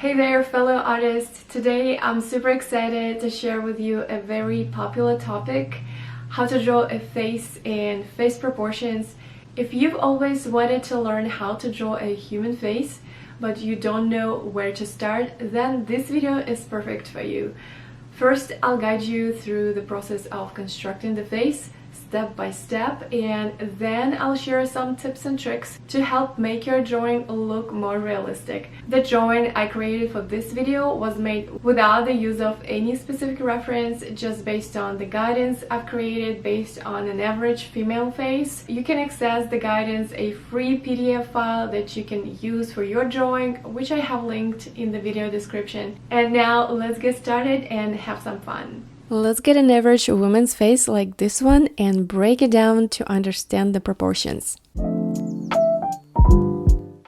Hey there, fellow artists! Today I'm super excited to share with you a very popular topic, how to draw a face and face proportions. If you've always wanted to learn how to draw a human face, but you don't know where to start, then this video is perfect for you. First, I'll guide you through the process of constructing the face, step by step, and then I'll share some tips and tricks to help make your drawing look more realistic. The drawing I created for this video was made without the use of any specific reference, just based on the guidance I've created based on an average female face. You can access the guidance, a free PDF file that you can use for your drawing, which I have linked in the video description. And now let's get started and have some fun. Let's get an average woman's face like this one and break it down to understand the proportions.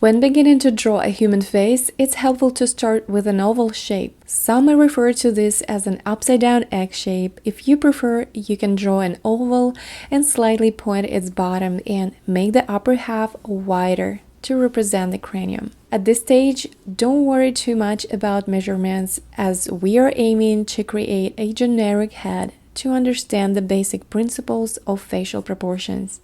When beginning to draw a human face, it's helpful to start with an oval shape. Some may refer to this as an upside-down egg shape. If you prefer, you can draw an oval and slightly point its bottom and make the upper half wider to represent the cranium. At this stage, don't worry too much about measurements, as we are aiming to create a generic head to understand the basic principles of facial proportions.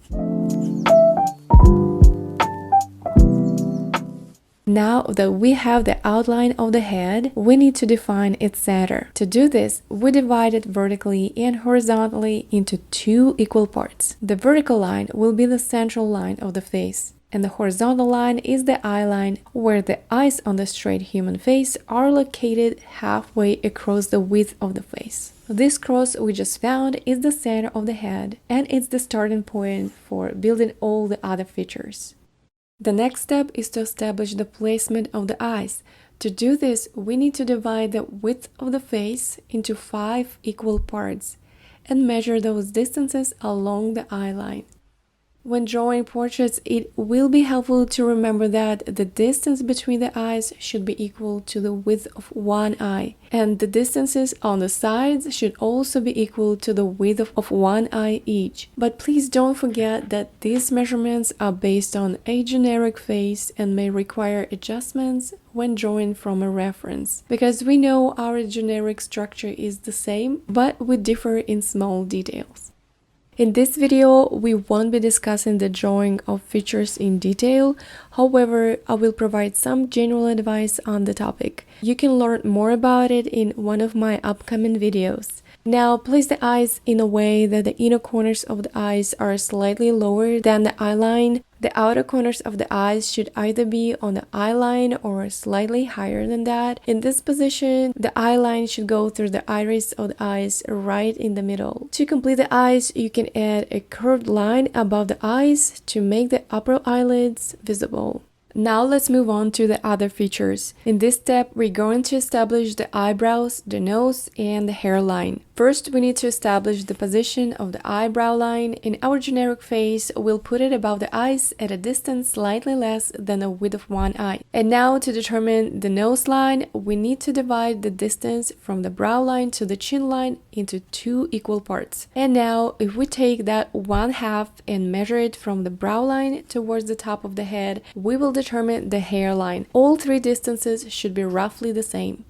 Now that we have the outline of the head, we need to define its center. To do this, we divide it vertically and horizontally into two equal parts. The vertical line will be the central line of the face, and the horizontal line is the eye line, where the eyes on the straight human face are located halfway across the width of the face. This cross we just found is the center of the head, and it's the starting point for building all the other features. The next step is to establish the placement of the eyes. To do this, we need to divide the width of the face into 5 equal parts and measure those distances along the eye line. When drawing portraits, it will be helpful to remember that the distance between the eyes should be equal to the width of one eye, and the distances on the sides should also be equal to the width of one eye each. But please don't forget that these measurements are based on a generic face and may require adjustments when drawing from a reference, because we know our generic structure is the same, but we differ in small details. In this video, we won't be discussing the drawing of features in detail. However, I will provide some general advice on the topic. You can learn more about it in one of my upcoming videos. Now, place the eyes in a way that the inner corners of the eyes are slightly lower than the eye line. The outer corners of the eyes should either be on the eye line or slightly higher than that. In this position, the eye line should go through the iris of the eyes right in the middle. To complete the eyes, you can add a curved line above the eyes to make the upper eyelids visible. Now let's move on to the other features. In this step, we're going to establish the eyebrows, the nose, and the hairline. First, we need to establish the position of the eyebrow line. In our generic face, we'll put it above the eyes at a distance slightly less than the width of one eye. And now, to determine the nose line, we need to divide the distance from the brow line to the chin line into 2 equal parts. And now, if we take that 1/2 and measure it from the brow line towards the top of the head, we will determine the hairline. All 3 distances should be roughly the same.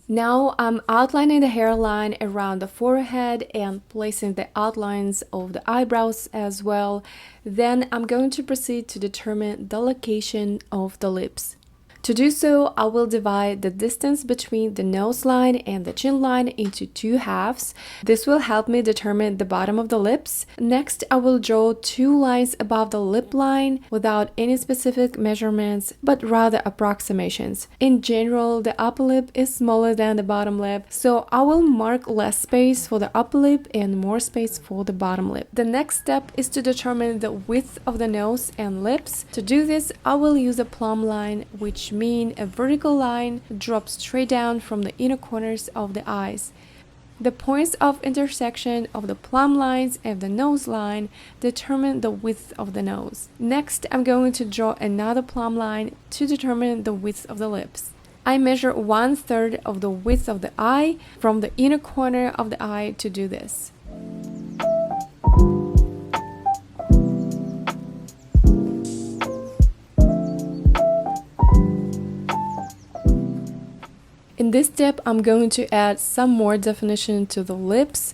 Now I'm outlining the hairline around the forehead and placing the outlines of the eyebrows as well. Then I'm going to proceed to determine the location of the lips. To do so, I will divide the distance between the nose line and the chin line into 2 halves. This will help me determine the bottom of the lips. Next, I will draw 2 lines above the lip line without any specific measurements, but rather approximations. In general, the upper lip is smaller than the bottom lip, so I will mark less space for the upper lip and more space for the bottom lip. The next step is to determine the width of the nose and lips. To do this, I will use a plumb line, which means a vertical line drops straight down from the inner corners of the eyes. The points of intersection of the plumb lines and the nose line determine the width of the nose. Next, I'm going to draw another plumb line to determine the width of the lips. I measure 1/3 of the width of the eye from the inner corner of the eye to do this. this step, I'm going to add some more definition to the lips.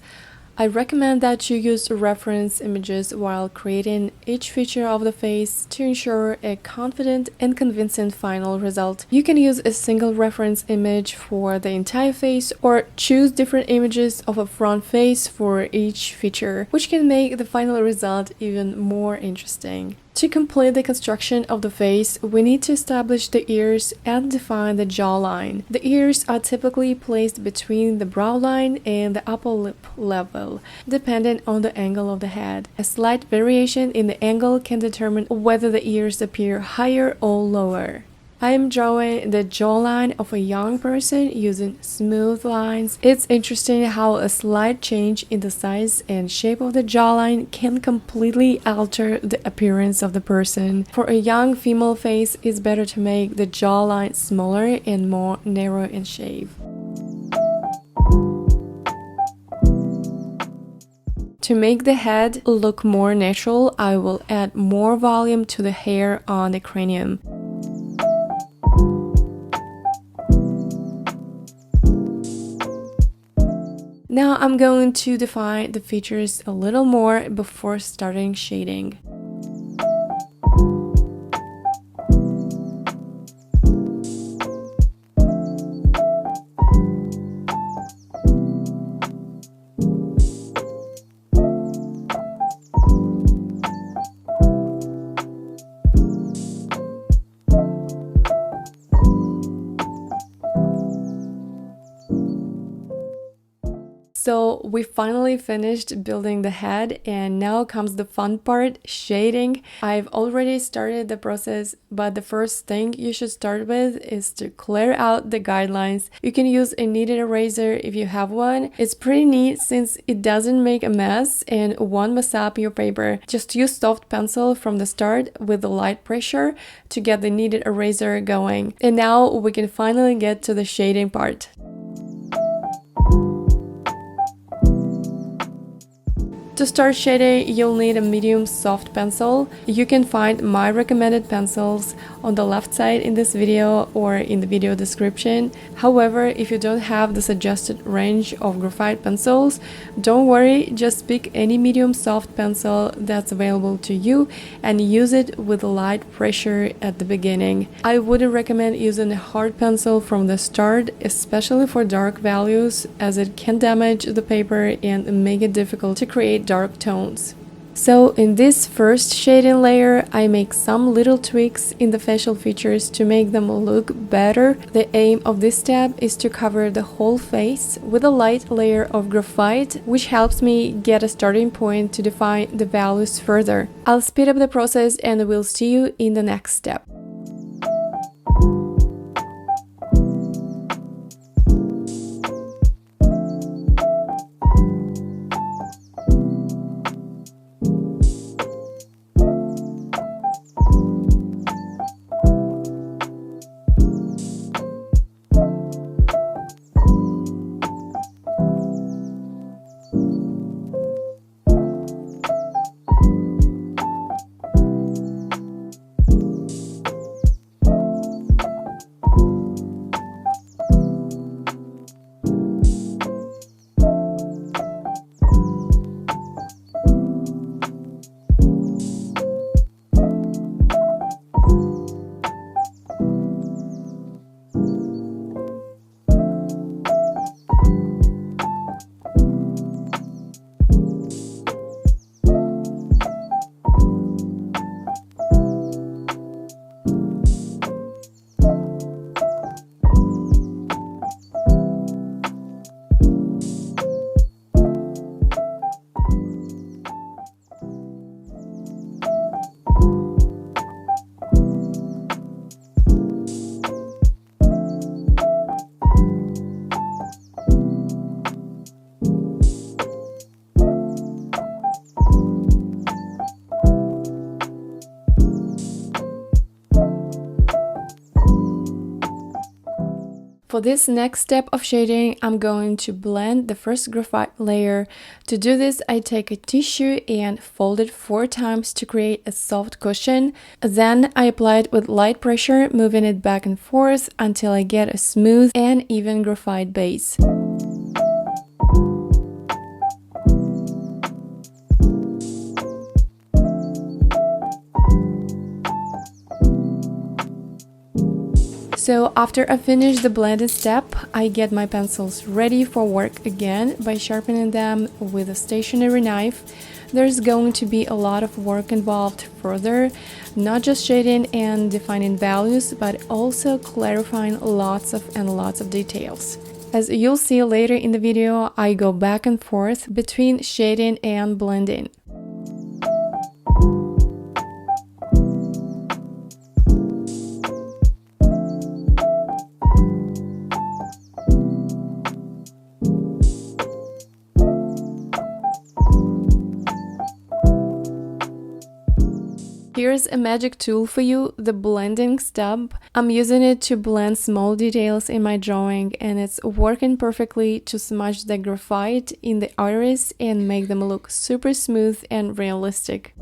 I recommend that you use reference images while creating each feature of the face to ensure a confident and convincing final result. You can use a single reference image for the entire face or choose different images of a front face for each feature, which can make the final result even more interesting. To complete the construction of the face, we need to establish the ears and define the jawline. The ears are typically placed between the brow line and the upper lip level, depending on the angle of the head. A slight variation in the angle can determine whether the ears appear higher or lower. I am drawing the jawline of a young person using smooth lines. It's interesting how a slight change in the size and shape of the jawline can completely alter the appearance of the person. For a young female face, it's better to make the jawline smaller and more narrow in shape. To make the head look more natural, I will add more volume to the hair on the cranium. Now I'm going to define the features a little more before starting shading. So we finally finished building the head, and now comes the fun part, shading. I've already started the process, but the first thing you should start with is to clear out the guidelines. You can use a kneaded eraser if you have one. It's pretty neat since it doesn't make a mess and won't mess up your paper. Just use soft pencil from the start with the light pressure to get the kneaded eraser going. And now we can finally get to the shading part. To start shading, you'll need a medium soft pencil. You can find my recommended pencils on the left side in this video or in the video description. However, if you don't have the suggested range of graphite pencils, don't worry, just pick any medium soft pencil that's available to you and use it with light pressure at the beginning. I wouldn't recommend using a hard pencil from the start, especially for dark values, as it can damage the paper and make it difficult to create dark tones. So in this first shading layer, I make some little tweaks in the facial features to make them look better. The aim of this step is to cover the whole face with a light layer of graphite, which helps me get a starting point to define the values further. I'll speed up the process and we'll see you in the next step. For this next step of shading, I'm going to blend the first graphite layer. To do this, I take a tissue and fold it 4 times to create a soft cushion. Then I apply it with light pressure, moving it back and forth until I get a smooth and even graphite base. So after I finish the blending step, I get my pencils ready for work again by sharpening them with a stationary knife. There's going to be a lot of work involved further, not just shading and defining values, but also clarifying lots of details. As you'll see later in the video, I go back and forth between shading and blending. Here's a magic tool for you, the blending stub. I'm using it to blend small details in my drawing, and it's working perfectly to smudge the graphite in the iris and make them look super smooth and realistic.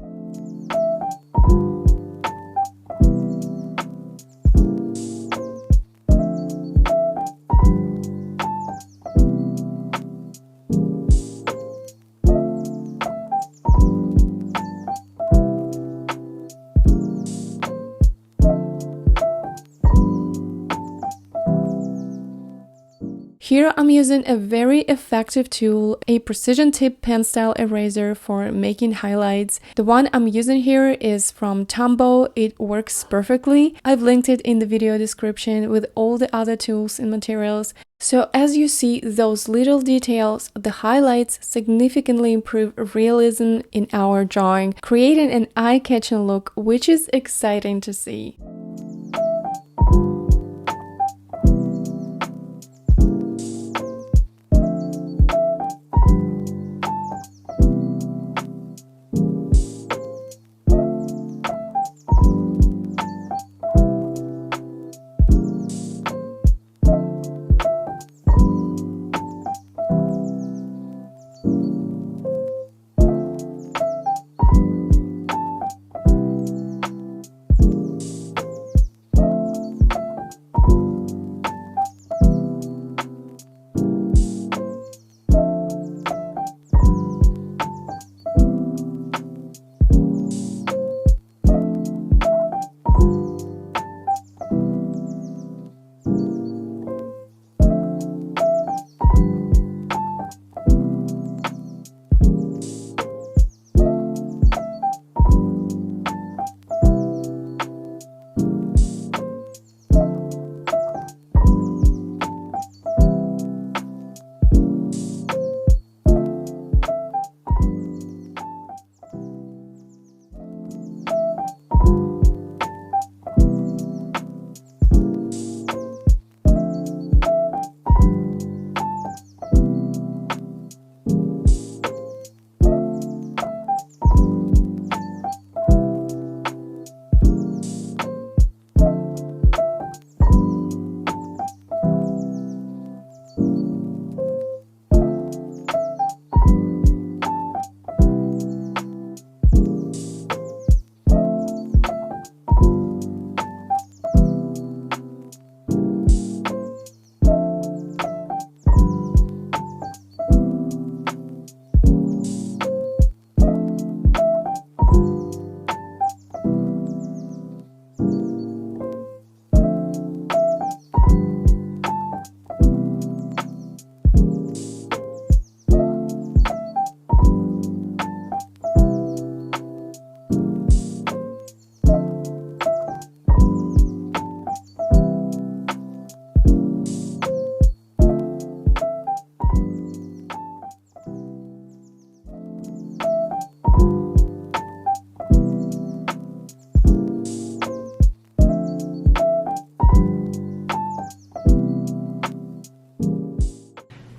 Here I'm using a very effective tool, a precision tip pen style eraser for making highlights. The one I'm using here is from Tombow. It works perfectly. I've linked it in the video description with all the other tools and materials. So as you see those little details, the highlights significantly improve realism in our drawing, creating an eye-catching look, which is exciting to see.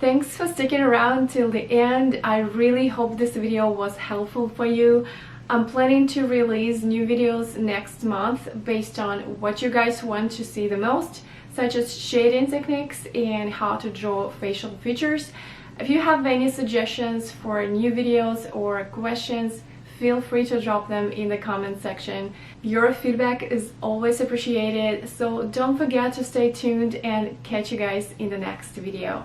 Thanks for sticking around till the end. I really hope this video was helpful for you. I'm planning to release new videos next month based on what you guys want to see the most. such as shading techniques and how to draw facial features. If you have any suggestions for new videos or questions, feel free to drop them in the comment section. Your feedback is always appreciated, so don't forget to stay tuned and catch you guys in the next video.